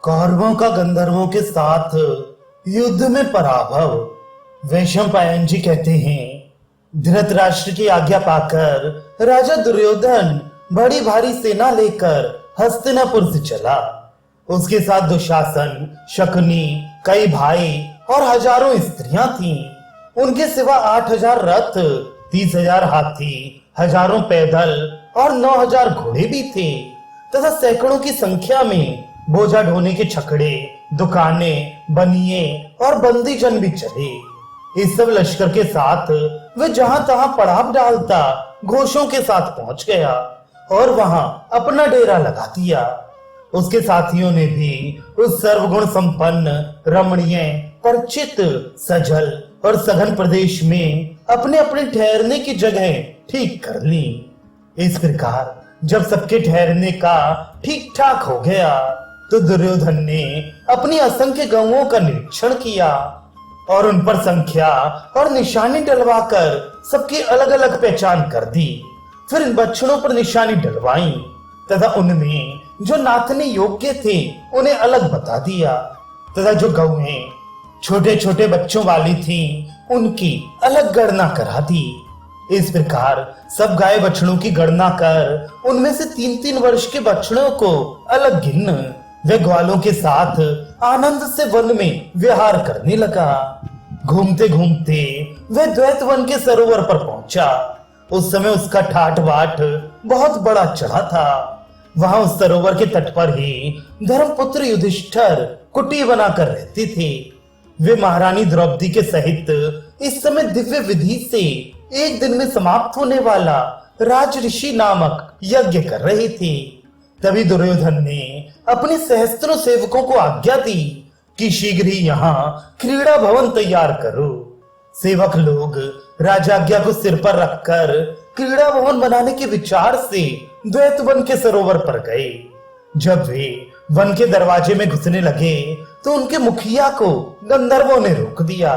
कौरवों का गंधर्वों के साथ युद्ध में पराभव। वैशंपायन जी कहते हैं, धृतराष्ट्र की आज्ञा पाकर राजा दुर्योधन बड़ी भारी सेना लेकर हस्तिनापुर से चला। उसके साथ दुशासन, शकुनी, कई भाई और हजारों स्त्रियां थीं। उनके सिवा 8,000 रथ, 30,000 हाथी, हजारों पैदल और 9,000 घोड़े भी थे तथा सैकड़ों की संख्या में बोझा ढोने के छकड़े, दुकानें, बनिए और बंदी जन भी चले। इस सब लश्कर के साथ वे जहां तहां पड़ाव डालता घोषों के साथ पहुंच गया और वहां अपना डेरा लगा दिया। उसके साथियों ने भी उस सर्वगुण संपन्न, रमणीय, परिचित, सजल और सघन प्रदेश में अपने अपने ठहरने की जगह ठीक कर ली। इस प्रकार जब सबके ठहरने का ठीक ठाक हो गया तो दुर्योधन ने अपनी असंख्य गौओं का निरीक्षण किया और उन पर संख्या और निशानी डलवाकर सबकी अलग अलग पहचान कर दी। फिर इन बछड़ों पर निशानी डलवाई तथा उनमें जो नाथने योग्य थे उन्हें अलग बता दिया तथा जो गौएं छोटे छोटे बच्चों वाली थीं, उनकी अलग गणना करा दी। इस प्रकार सब गाय बछड़ों की गणना कर उनमें से 3-3 वर्ष के बछड़ों को अलग गिन वे ग्वालों के साथ आनंद से वन में विहार करने लगा। घूमते घूमते वे द्वैत वन के सरोवर पर पहुंचा। उस समय उसका ठाठ बाट बहुत बड़ा चढ़ा था। वहां उस सरोवर के तट पर ही धर्मपुत्र युधिष्ठिर कुटी बनाकर रहते थे। वे महारानी द्रौपदी के सहित इस समय दिव्य विधि से एक दिन में समाप्त होने वाला राजऋषि नामक यज्ञ कर रहे थे। तभी दुर्योधन ने अपने सहस्त्रों सेवकों को आज्ञा दी कि शीघ्र ही यहाँ क्रीड़ा भवन तैयार करो। सेवक लोग राजाज्ञा को सिर पर रखकर क्रीड़ा भवन बनाने के विचार से द्वैत वन के सरोवर पर गए। जब वे वन के दरवाजे में घुसने लगे तो उनके मुखिया को गंधर्वों ने रोक दिया,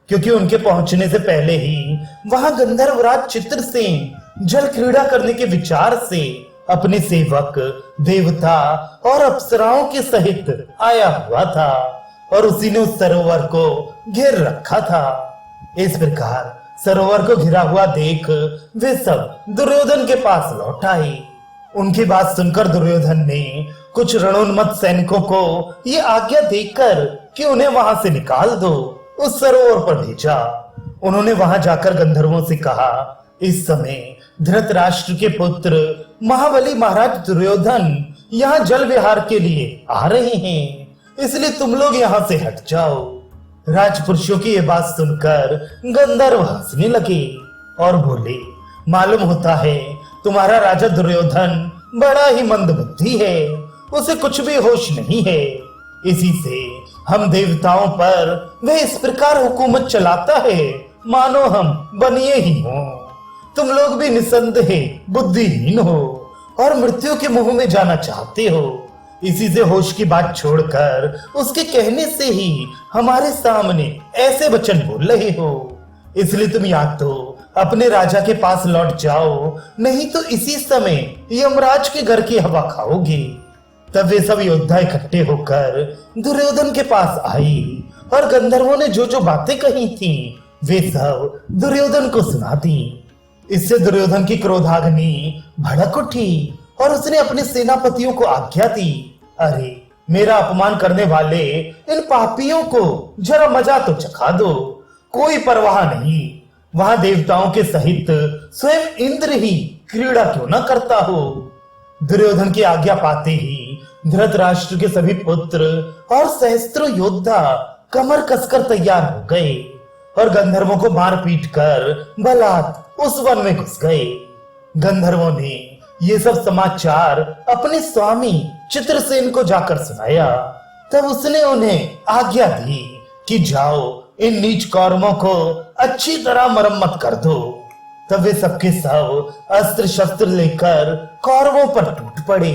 क्योंकि उनके पहुंचने से पहले ही वहां गंधर्वराज चित्रसेन जल क्रीड़ा करने के विचार से अपने सेवक, देवता और अप्सराओं के सहित आया हुआ था और उसी ने उस सरोवर को घेर रखा था। इस प्रकार सरोवर को घिरा हुआ देख वे सब दुर्योधन के पास लौट आए। उनकी बात सुनकर दुर्योधन ने कुछ रणोन्मत्त सैनिकों को ये आज्ञा देकर कि उन्हें वहां से निकाल दो, उस सरोवर पर भेजा। उन्होंने वहां जाकर गंधर्वों से कहा, इस समय धृतराष्ट्र के पुत्र महाबली महाराज दुर्योधन यहाँ जल विहार के लिए आ रहे हैं, इसलिए तुम लोग यहाँ से हट जाओ। राजपुरुषों की ये बात सुनकर गंधर्व हंसने लगे और बोले, मालूम होता है तुम्हारा राजा दुर्योधन बड़ा ही मंदबुद्धि है, उसे कुछ भी होश नहीं है। इसी से हम देवताओं पर वह इस प्रकार हुकूमत चलाता है मानो हम बनिए ही हों। तुम लोग भी निसंदेह बुद्धिहीन हो और मृत्यु के मुंह में जाना चाहते हो। इसी से होश की बात छोड़कर उसके कहने से ही हमारे सामने ऐसे वचन बोल रहे हो। इसलिए तुम या तो अपने राजा के पास लौट जाओ, नहीं तो इसी समय यमराज के घर की हवा खाओगे। तब वे सब योद्धा इकट्ठे होकर दुर्योधन के पास आई और गंधर्वों ने जो जो बातें कही थी वे सब दुर्योधन को सुना दी। इससे दुर्योधन की क्रोधाग्नि भड़क उठी और उसने अपने सेनापतियों को आज्ञा दी, अरे मेरा अपमान करने वाले इन पापियों को जरा मजा तो चखा दो। कोई परवाह नहीं, वहां देवताओं के सहित स्वयं इंद्र ही क्रीड़ा क्यों न करता हो। दुर्योधन की आज्ञा पाते ही धृतराष्ट्र के सभी पुत्र और सहस्त्रों योद्धा कमर कसकर तैयार हो गए और गंधर्वों को मार पीट कर बलात् उस वन में घुस गए। गंधर्वों ने ये सब समाचार अपने स्वामी चित्रसेन को जाकर सुनाया। तब उसने उन्हें आज्ञा दी कि जाओ इन नीच कौरवों को अच्छी तरह मरम्मत कर दो। तब वे सबके सब अस्त्र शस्त्र लेकर कौरवों पर टूट पड़े।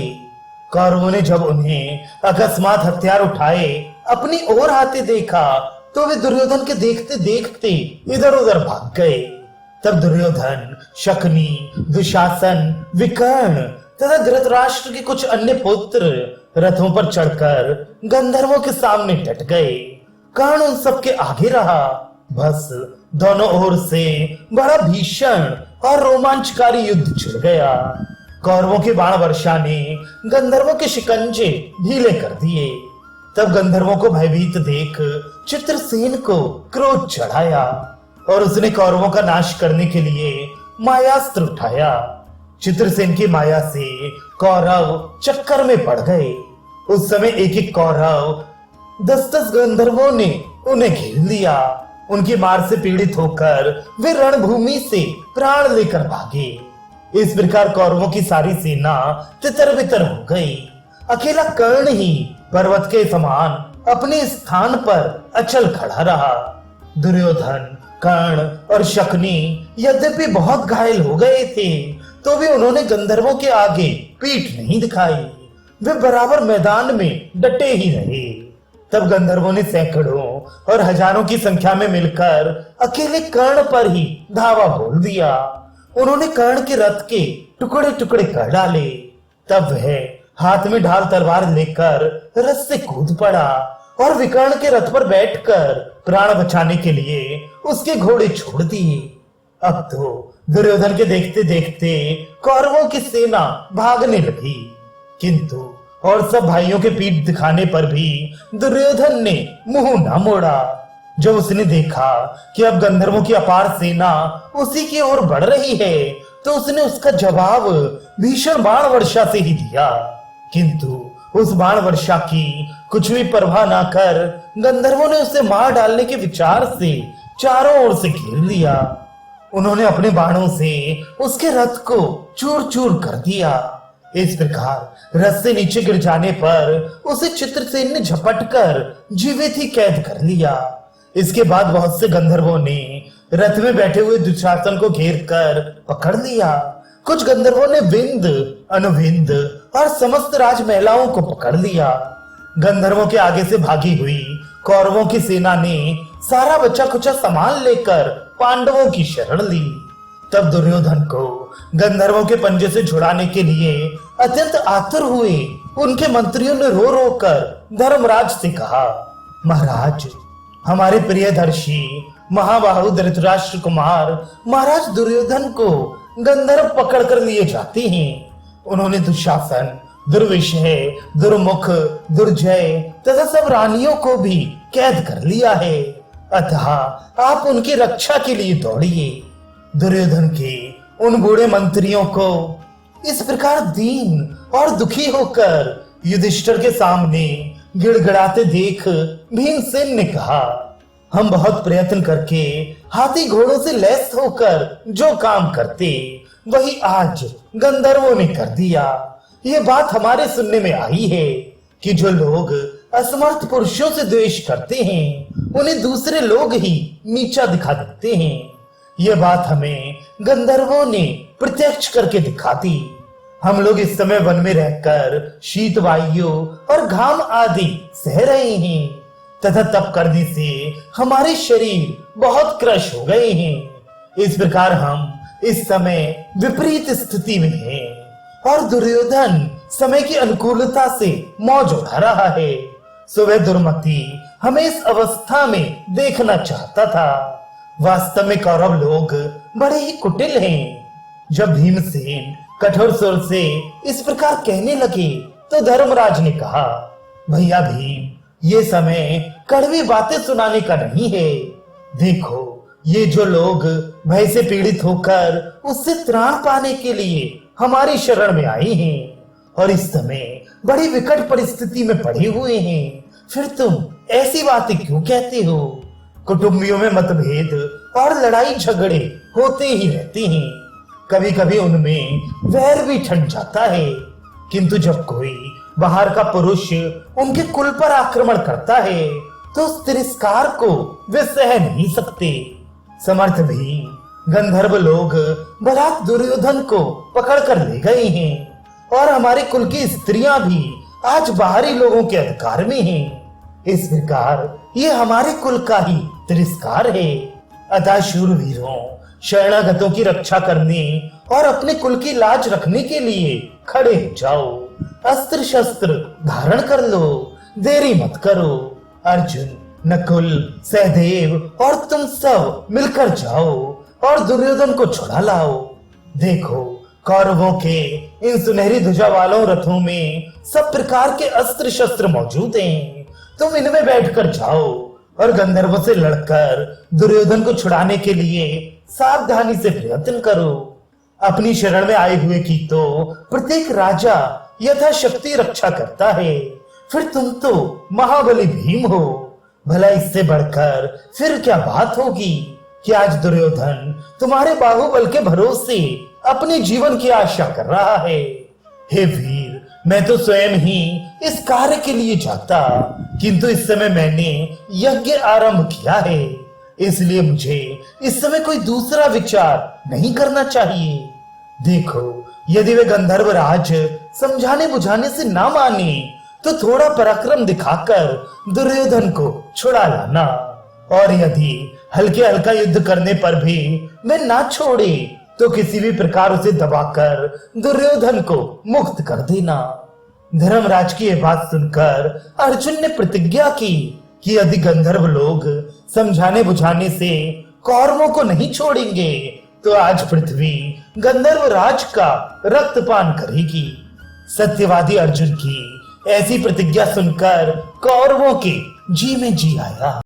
कौरवों ने जब उन्हें अकस्मात हथियार उठाए अपनी ओर आते देखा तो वे दुर्योधन के देखते देखते इधर उधर भाग गए। तब दुर्योधन, शकुनी, दुशासन, विकर्ण तथा धृतराष्ट्र के कुछ अन्य पुत्र रथों पर चढ़कर गंधर्वों के सामने डट गए। कर्ण उन सबके आगे रहा। बस दोनों ओर से बड़ा भीषण और रोमांचकारी युद्ध छिड़ गया। कौरवों की बाण वर्षा ने गंधर्वों के शिकंजे ढीले कर दिए। तब गंधर्वों को भयभीत देख चित्रसेन को क्रोध चढ़ाया और उसने कौरवों का नाश करने के लिए मायास्त्र उठाया। चित्रसेन की माया से कौरव चक्कर में पड़ गए। उस समय एक एक कौरव 10-10 गंधर्वों ने उन्हें घेर लिया। उनकी मार से पीड़ित होकर वे रणभूमि से प्राण लेकर भागे। इस प्रकार कौरवों की सारी सेना तितर बितर हो गई। अकेला कर्ण ही पर्वत के समान अपने स्थान पर अचल खड़ा रहा। दुर्योधन, कर्ण और शकुनी यद्यपि बहुत घायल हो गए थे, तो भी उन्होंने गंधर्वों के आगे पीठ नहीं दिखाई। वे बराबर मैदान में डटे ही रहे। तब गंधर्वों ने सैकड़ों और हजारों की संख्या में मिलकर अकेले कर्ण पर ही धावा बोल दिया। उन्होंने कर्ण के रथ के टुकड़े टुकड़े कर डाले। तब वह हाथ में ढाल तलवार लेकर रथ से कूद पड़ा और विकर्ण के रथ पर बैठकर प्राण बचाने के लिए उसके घोड़े छोड़ दिए। अब तो दुर्योधन के देखते देखते कौरवों की सेना भागने लगी, किंतु और सब भाइयों के पीठ दिखाने पर भी दुर्योधन ने मुंह न मोड़ा। जब उसने देखा कि अब गंधर्वों की अपार सेना उसी की ओर बढ़ रही है, तो उसने उसका जवाब भीषण बाण वर्षा से ही दिया। किंतु उस बाण वर्षा की कुछ भी परवाह ना कर गंधर्वों ने उसे मार डालने के विचार से चारों ओर से घेर लिया। उन्होंने अपने बाणों से उसके रथ को चूर चूर कर दिया। इस प्रकार रथ से नीचे गिर जाने पर उसे चित्रसेन ने झपट कर जीवित ही कैद कर लिया। इसके बाद बहुत से गंधर्वों ने रथ में बैठे हुए दुशासन को घेर कर पकड़ लिया। कुछ गंधर्वों ने विंद, अनुविंद और समस्त राजमहलाओं को पकड़ लिया। गंधर्वों के आगे से भागी हुई कौरवों की सेना ने सारा बचा खुचा सामान लेकर पांडवों की शरण ली। तब दुर्योधन को गंधर्वों के पंजे से छुड़ाने के लिए अत्यंत आतुर हुए उनके मंत्रियों ने रो रो कर धर्मराज से कहा, महाराज, हमारे प्रियदर्शी महाबाहु धृतराष्ट्र कुमार महाराज दुर्योधन को गंधर्व पकड़ कर लिए जाते हैं। उन्होंने दुशासन, दुर्विषय, दुर्मुख, दुर्जय तथा सब रानियों को भी कैद कर लिया है। अतः आप उनकी रक्षा के लिए दौड़िए। दुर्योधन के उन बूढ़े मंत्रियों को इस प्रकार दीन और दुखी होकर युधिष्ठिर के सामने गिड़गिड़ाते देख भीमसेन ने कहा, हम बहुत प्रयत्न करके हाथी घोड़ों से लैस होकर जो काम करते वही आज गंधर्वों ने कर दिया। ये बात हमारे सुनने में आई है कि जो लोग असमर्थ पुरुषों से द्वेष करते हैं उन्हें दूसरे लोग ही नीचा दिखा देते हैं। यह बात हमें गंधर्वों ने प्रत्यक्ष करके दिखा दी। हम लोग इस समय वन में रहकर शीत वायु और घाम आदि सह रहे हैं तथा तप करने से हमारे शरीर बहुत क्रश हो गए हैं। इस प्रकार हम इस समय विपरीत स्थिति में हैं और दुर्योधन समय की अनुकूलता से मौज उठा रहा है। सो वह दुर्मति हमें इस अवस्था में देखना चाहता था। वास्तव में कौरव लोग बड़े ही कुटिल हैं। जब भीमसेन कठोर स्वर से इस प्रकार कहने लगे तो धर्मराज ने कहा, भैया भीम, ये समय कड़वी बातें सुनाने का नहीं है। देखो, ये जो लोग भय से पीड़ित होकर उससे त्राण पाने के लिए हमारी शरण में आए हैं और इस समय बड़ी विकट परिस्थिति में पड़े हुए हैं, फिर तुम ऐसी बातें क्यों कहते हो? कुटुंबियों में मतभेद और लड़ाई झगड़े होते ही रहते हैं। कभी कभी उनमें वैर भी ठंड जाता है, किंतु जब कोई बाहर का पुरुष उनके कुल पर आक्रमण करता है तो उस तिरस्कार को वे सह नहीं सकते। समर्थ भी गंधर्व लोग बलात् दुर्योधन को पकड़ कर ले गए हैं और हमारे कुल की स्त्रियां भी आज बाहरी लोगों के अधिकार में हैं। इस प्रकार ये हमारे कुल का ही तिरस्कार है। अतः शूरवीरों, शरणागतों की रक्षा करने और अपने कुल की लाज रखने के लिए खड़े हो जाओ। अस्त्र शस्त्र धारण कर लो, देरी मत करो। अर्जुन, नकुल, सहदेव और तुम सब मिलकर जाओ और दुर्योधन को छुड़ा लाओ। देखो, कौरवों के इन सुनहरी ध्वजा वालों रथों में सब प्रकार के अस्त्र शस्त्र मौजूद हैं। तुम इनमें बैठकर जाओ और गंधर्वों से लड़कर दुर्योधन को छुड़ाने के लिए सावधानी से प्रयत्न करो। अपनी शरण में आए हुए की तो प्रत्येक राजा यथाशक्ति रक्षा करता है, फिर तुम तो महाबली भीम हो। भला इससे बढ़कर फिर क्या बात होगी कि आज दुर्योधन तुम्हारे बाहुबल के भरोसे अपने जीवन की आशा कर रहा है। हे वीर, मैं तो स्वयं ही इस कार्य के लिए जाता, किंतु इस समय मैंने यज्ञ आरंभ किया है, इसलिए मुझे इस समय कोई दूसरा विचार नहीं करना चाहिए। देखो, यदि वे गंधर्व राज समझाने बुझाने से ना माने तो थोड़ा पराक्रम दिखाकर दुर्योधन को छुड़ा लाना, और यदि हल्के हल्का युद्ध करने पर भी मैं ना छोड़े तो किसी भी प्रकार उसे दबाकर दुर्योधन को मुक्त कर देना। धर्मराज की यह बात सुनकर अर्जुन ने प्रतिज्ञा की कि यदि गंधर्व लोग समझाने बुझाने से कौरवों को नहीं छोड़ेंगे तो आज पृथ्वी गंधर्व राज का रक्तपान करेगी। सत्यवादी अर्जुन की ऐसी प्रतिज्ञा सुनकर कौरवों के जी में जी आया।